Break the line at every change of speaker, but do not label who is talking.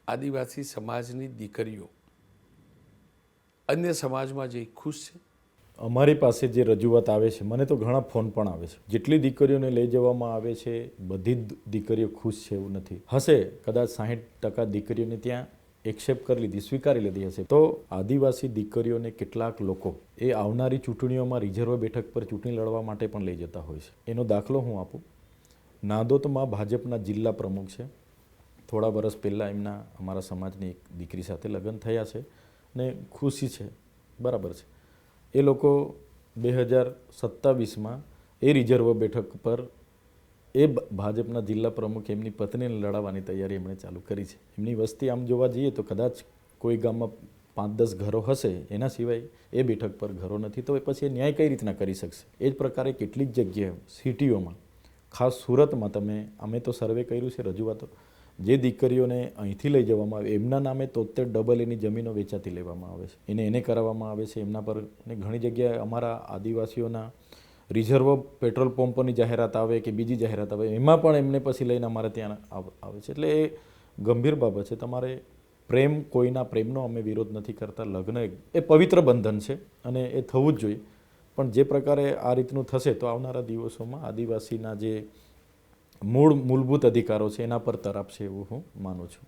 આદિવાસી સમાજની દીકરીઓ અન્ય સમાજમાં જઈ ખુશ છે?
અમારી પાસે જે રજૂઆત આવે છે, મને તો ઘણા ફોન પણ આવે છે. જેટલી દીકરીઓને લઈ જવામાં આવે છે બધી જ દીકરીઓ ખુશ છે એવું નથી. હશે કદાચ 60% દીકરીઓને ત્યાં એક્સેપ્ટ કરી લીધી, સ્વીકારી લીધી હશે. તો આદિવાસી દીકરીઓને કેટલાક લોકો એ આવનારી ચૂંટણીઓમાં રિઝર્વ બેઠક પર ચૂંટણી લડવા માટે પણ લઈ જતા હોય છે. એનો દાખલો હું આપું. નાદોદમાં ભાજપના જિલ્લા પ્રમુખ છે. થોડા વર્ષ પહેલાં એમના અમારા સમાજની એક દીકરી સાથે લગ્ન થયા છે ને ખુશી છે, બરાબર છે. એ લોકો 2027માં એ રિઝર્વ બેઠક પર એ ભાજપના જિલ્લા પ્રમુખ એમની પત્નીને લડાવવાની તૈયારી એમણે ચાલુ કરી છે. એમની વસ્તી આમ જોવા જઈએ તો કદાચ કોઈ ગામમાં 5-10 ઘરો હશે, એના સિવાય એ બેઠક પર ઘરો નથી. તો પછી એ ન્યાય કઈ રીતના કરી શકશે? એ જ પ્રકારે કેટલીક જગ્યાએ સિટીઓમાં, ખાસ સુરતમાં અમે તો સર્વે કર્યું છે, રજૂઆતો જે દીકરીઓને અહીંથી લઈ જવામાં આવે એમના નામે 73 ડબલ એની જમીનો વેચાતી લેવામાં આવે છે. એને કરાવવામાં આવે છે એમના પર. ને ઘણી જગ્યાએ અમારા આદિવાસીઓના રિઝર્વ પેટ્રોલ પંપોની જાહેરાત આવે કે બીજી જાહેરાત આવે, એમાં પણ એમને પછી લઈને અમારે ત્યાં આવે છે. એટલે એ ગંભીર બાબત છે. તમારે કોઈના પ્રેમનો અમે વિરોધ નથી કરતા. લગ્ન એ પવિત્ર બંધન છે અને એ થવું જ જોઈએ. પણ જે પ્રકારે આ રીતનું થશે તો આવનારા દિવસોમાં આદિવાસીના જે મૂળભૂત અધિકારો છે એના પર તરાપશે એવું હું માનું છું.